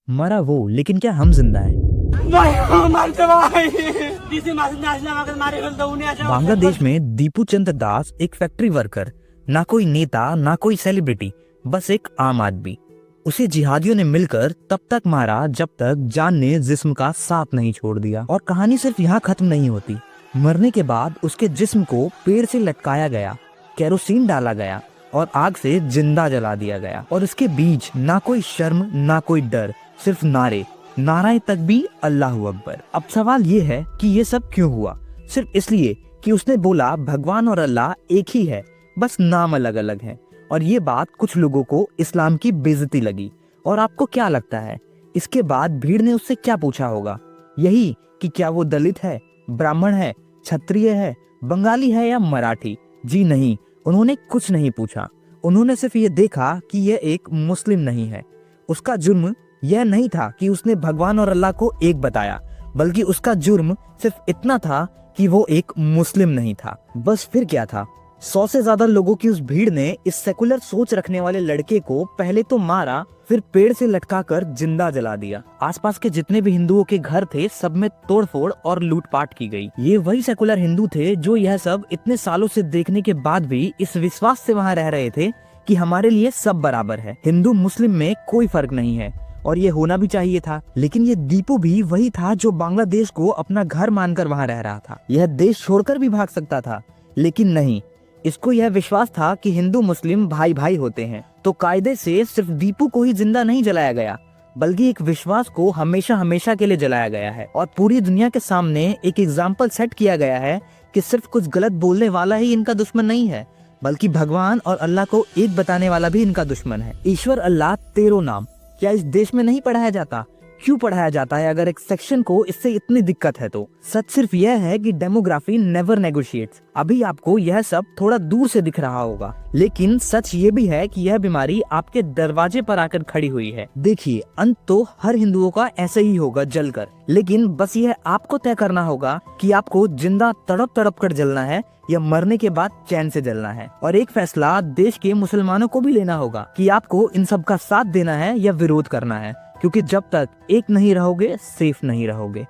मरा वो, लेकिन क्या हम जिंदा हैं? बांग्लादेश में दीपू चंद्र दास एक फैक्ट्री वर्कर, ना कोई नेता ना कोई सेलिब्रिटी, बस एक आम आदमी। उसे जिहादियों ने मिलकर तब तक मारा जब तक जान ने जिस्म का साथ नहीं छोड़ दिया। और कहानी सिर्फ यहाँ खत्म नहीं होती। मरने के बाद उसके जिस्म को पेड़ से लटकाया गया, केरोसिन डाला गया और आग से जिंदा जला दिया गया। और उसके बीच ना कोई शर्म ना कोई डर, सिर्फ नाराए तकबीर, अल्लाहू अकबर। अब सवाल ये है कि ये सब क्यों हुआ? सिर्फ इसलिए कि उसने बोला भगवान और अल्लाह एक ही है, बस नाम अलग अलग है। और ये बात कुछ लोगों को इस्लाम की बेइज्जती लगी। और आपको क्या लगता है इसके बाद भीड़ ने उससे क्या पूछा होगा? यही कि क्या वो दलित है, ब्राह्मण है, क्षत्रिय है, बंगाली है या मराठी? जी नहीं, उन्होंने कुछ नहीं पूछा। उन्होंने सिर्फ ये देखा कि यह एक मुस्लिम नहीं है। उसका जुर्म यह नहीं था कि उसने भगवान और अल्लाह को एक बताया, बल्कि उसका जुर्म सिर्फ इतना था कि वो एक मुस्लिम नहीं था। बस फिर क्या था? 100 से ज्यादा लोगों की उस भीड़ ने इस सेकुलर सोच रखने वाले लड़के को पहले तो मारा, फिर पेड़ से लटकाकर जिंदा जला दिया। आसपास के जितने भी हिंदुओं के घर थे, सब में तोड़फोड़ और लूटपाट की गई। ये वही सेकुलर हिंदू थे जो यह सब इतने सालों से देखने के बाद भी इस विश्वास से वहाँ रह रहे थे कि हमारे लिए सब बराबर है, हिंदू मुस्लिम में कोई फर्क नहीं है। और ये होना भी चाहिए था। लेकिन ये दीपू भी वही था जो बांग्लादेश को अपना घर मानकर वहाँ रह रहा था। यह देश छोड़कर भी भाग सकता था, लेकिन नहीं, इसको यह विश्वास था कि हिंदू मुस्लिम भाई भाई होते हैं। तो कायदे से सिर्फ दीपू को ही जिंदा नहीं जलाया गया, बल्कि एक विश्वास को हमेशा हमेशा के लिए जलाया गया है। और पूरी दुनिया के सामने एक एग्जाम्पल सेट किया गया है कि सिर्फ कुछ गलत बोलने वाला ही इनका दुश्मन नहीं है, बल्कि भगवान और अल्लाह को एक बताने वाला भी इनका दुश्मन है। ईश्वर अल्लाह तेरो नाम क्या इस देश में नहीं पढ़ाया जाता? क्यों पढ़ाया जाता है अगर एक सेक्शन को इससे इतनी दिक्कत है तो? सच सिर्फ यह है कि डेमोग्राफी नेवर नेगोशिएट्स। अभी आपको यह सब थोड़ा दूर से दिख रहा होगा, लेकिन सच ये भी है कि यह बीमारी आपके दरवाजे पर आकर खड़ी हुई है। देखिए, अंत तो हर हिंदुओं का ऐसे ही होगा, जलकर। लेकिन बस यह आपको तय करना होगा कि आपको जिंदा तड़प तड़प कर जलना है या मरने के बाद चैन से जलना है। और एक फैसला देश के मुसलमानों को भी लेना होगा कि आपको इन सब का साथ देना है या विरोध करना है, क्योंकि जब तक एक नहीं रहोगे, सेफ नहीं रहोगे।